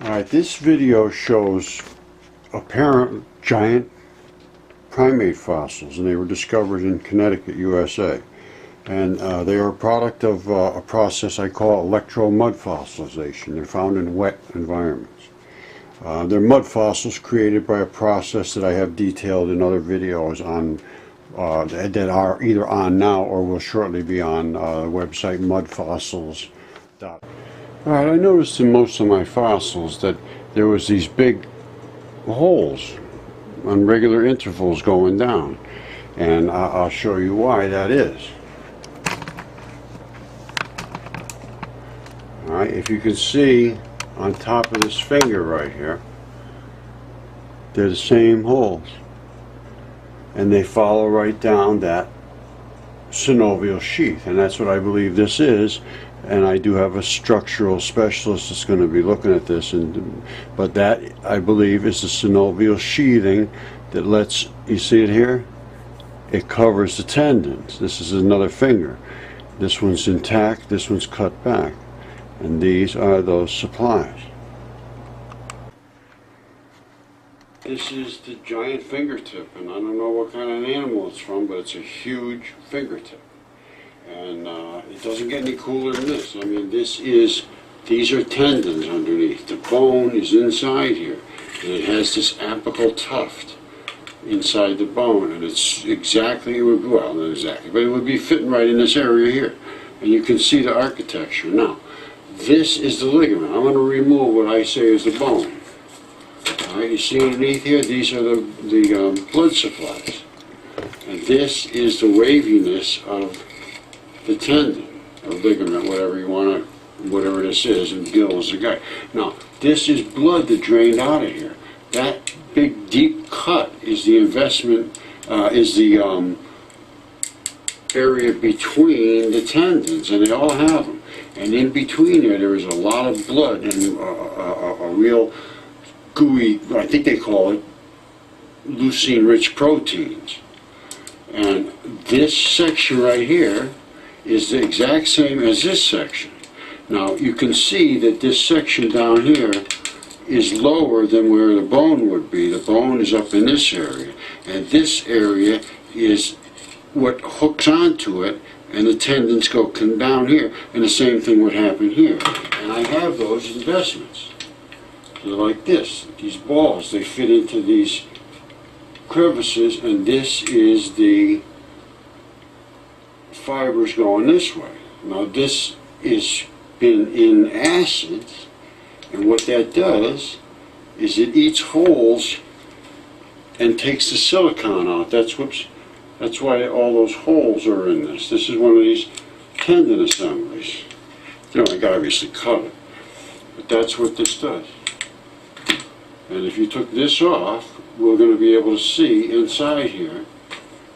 Alright, this video shows apparent giant primate fossils, and they were discovered in Connecticut, USA. And they are a product of a process I call electro-mud fossilization. They're found in wet environments. They're mud fossils created by a process that I have detailed in other videos on that are either on now or will shortly be on the website mudfossils.com. Alright, I noticed in most of my fossils that there was these big holes on regular intervals going down, and I'll show you why that is. Alright, if you can see on top of this finger right here, they're the same holes, and they follow right down that synovial sheath, and that's what I believe this is. And I do have a structural specialist that's going to be looking at this, but that, I believe, is the synovial sheathing that lets, you see it here? It covers the tendons. This is another finger. This one's intact, this one's cut back. And these are those supplies. This is the giant fingertip, and I don't know what kind of animal it's from, but it's a huge fingertip. And it doesn't get any cooler than this. I mean, these are tendons underneath. The bone is inside here, and it has this apical tuft inside the bone, and it's exactly, well, not exactly, but it would be fitting right in this area here. And you can see the architecture. Now, this is the ligament. I'm going to remove what I say is the bone. All right, you see underneath here, these are the blood supplies. And this is the waviness of the tendon, or ligament, whatever you want to, whatever this is, and Gil is the guy. Now, this is blood that drained out of here. That big deep cut is the investment, is the area between the tendons, and they all have them. And in between there is a lot of blood and a real gooey, I think they call it leucine-rich proteins. And this section right here is the exact same as this section. Now you can see that this section down here is lower than where the bone would be. The bone is up in this area, and this area is what hooks onto it, and the tendons come down here, and the same thing would happen here. And I have those investments. They're like this, these balls, they fit into these crevices, and this is the fibers going this way. Now this is been in acids, and what that does is it eats holes and takes the silicon out. That's why all those holes are in this. This is one of these tendon assemblies. You know, I got obviously cut it, but that's what this does. And if you took this off, we're going to be able to see inside here.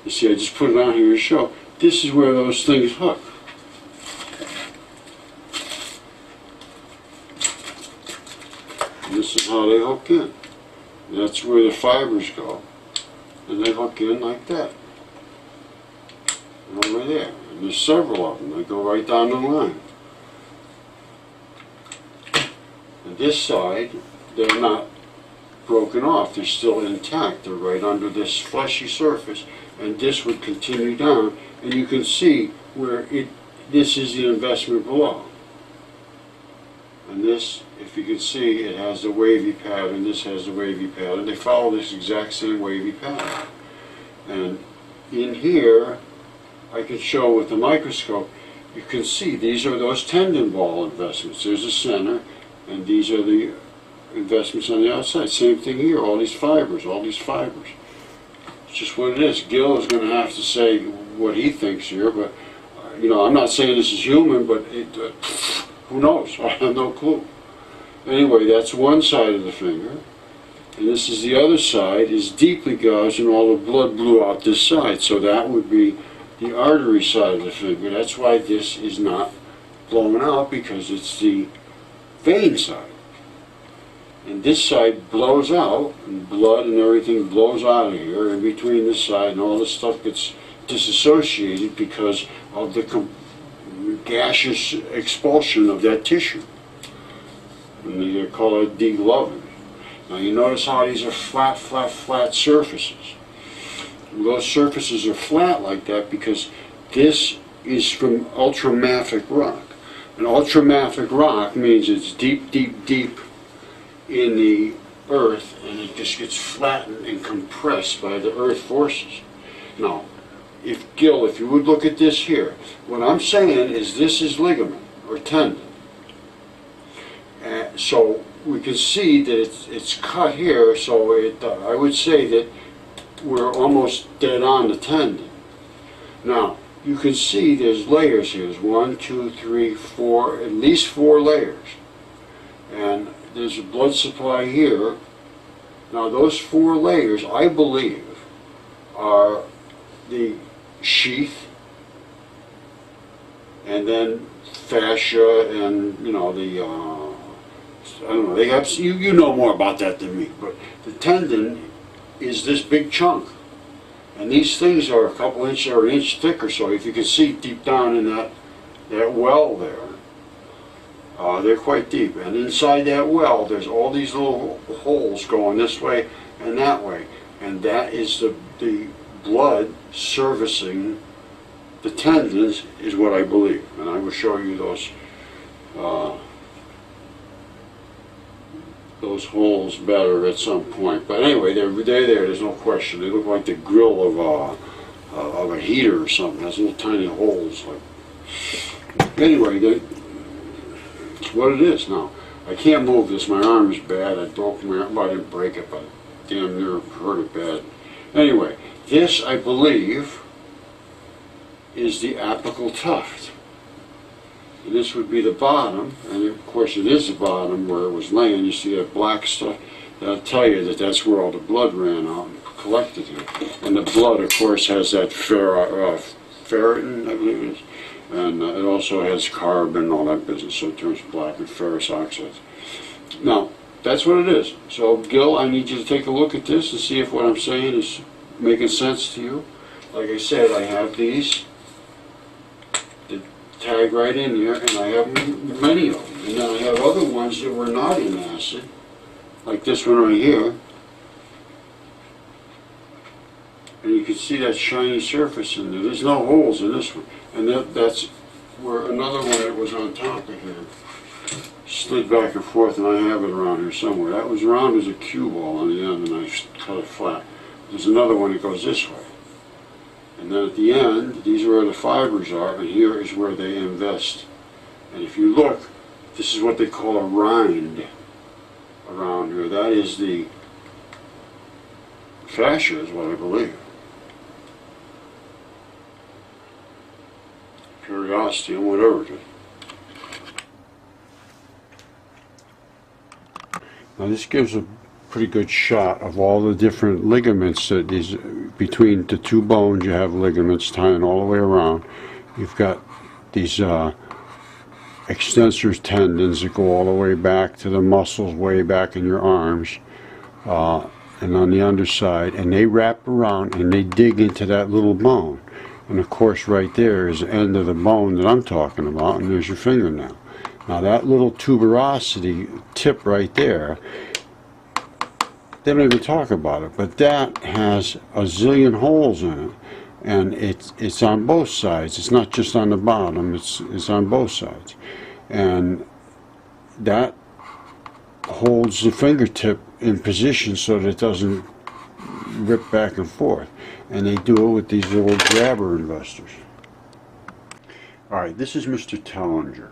You see, I just put it on here to show. This is where those things hook. And this is how they hook in. And that's where the fibers go. And they hook in like that. And over there. And there's several of them. They go right down the line. And this side, they're not broken off. They're still intact. They're right under this fleshy surface. And this would continue down. And you can see where this is the investment below. And this, if you can see, it has a wavy pattern, this has a wavy pattern. They follow this exact same wavy pattern. And in here, I can show with the microscope, you can see these are those tendon ball investments. There's the center, and these are the investments on the outside. Same thing here, all these fibers, all these fibers. It's just what it is. Gil is going to have to say what he thinks here, but you know, I'm not saying this is human, but who knows? I have no clue. Anyway, that's one side of the finger, and this is the other side, is deeply gouged, and all the blood blew out this side, so that would be the artery side of the finger. That's why this is not blown out, because it's the vein side. And this side blows out, and blood and everything blows out of here, in between this side, and all this stuff gets disassociated because of the gaseous expulsion of that tissue. and they call it degloving. Now you notice how these are flat, flat, flat surfaces. Those surfaces are flat like that because this is from ultramafic rock. And ultramafic rock means it's deep, deep, deep in the earth, and it just gets flattened and compressed by the earth forces. Now, Gil, if you would look at this here, what I'm saying is this is ligament or tendon. So we can see that it's cut here, so I would say that we're almost dead on the tendon. Now, you can see there's layers here. There's 1, 2, 3, 4, at least 4 layers. And there's a blood supply here. Now those 4 layers, I believe, are the sheath, and then fascia, and I don't know, they have, you know more about that than me, but the tendon is this big chunk. And these things are a couple inches or an inch thicker, so if you can see deep down in that well there, they're quite deep. And inside that well, there's all these little holes going this way and that way. And that is the blood servicing the tendons, is what I believe. And I will show you those holes better at some point. But anyway, they're there. There's no question. They look like the grill of a heater or something. It has little tiny holes. Anyway, it's what it is now. I can't move this. My arm is bad. I broke my arm. Well, I didn't break it, but damn near hurt it bad. Anyway, this, I believe, is the apical tuft. And this would be the bottom, and of course it is the bottom where it was laying. You see that black stuff? That'll tell you that that's where all the blood ran out and collected here. And the blood, of course, has that ferritin, I believe it is. And it also has carbon and all that business, so it turns black, and ferrous oxides. Now, that's what it is. So, Gil, I need you to take a look at this and see if what I'm saying is making sense to you. Like I said, I have these that tag right in here, and I have many of them. And then I have other ones that were not in acid, like this one right here. And you can see that shiny surface in there. There's no holes in this one. And that's where another one that was on top of here slid back and forth, and I have it around here somewhere. That was round as a cue ball on the end, and I cut it flat. There's another one that goes this way. And then at the end, these are where the fibers are, and here is where they invest. And if you look, this is what they call a rind around here. That is the fascia, is what I believe. Curiosity and whatever it is. Now this gives a pretty good shot of all the different ligaments that is between the two bones. You have ligaments tying all the way around. You've got these extensor tendons that go all the way back to the muscles way back in your arms, and on the underside, and they wrap around and they dig into that little bone. And of course right there is the end of the bone that I'm talking about, and there's your fingernail. Now that little tuberosity tip right there, they don't even talk about it, but that has a zillion holes in it, and it's on both sides. It's not just on the bottom, it's on both sides. And that holds the fingertip in position so that it doesn't rip back and forth. And they do it with these little grabber investors. Alright, this is Mr. Tellinger.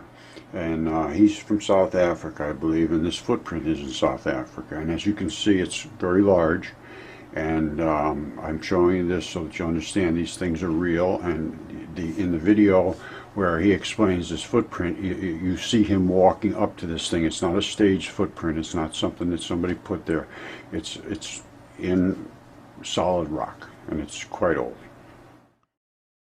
And he's from South Africa, I believe, and this footprint is in South Africa. And as you can see, it's very large. And I'm showing you this so that you understand these things are real. And in the video where he explains this footprint, you see him walking up to this thing. It's not a staged footprint. It's not something that somebody put there. It's in solid rock, and it's quite old.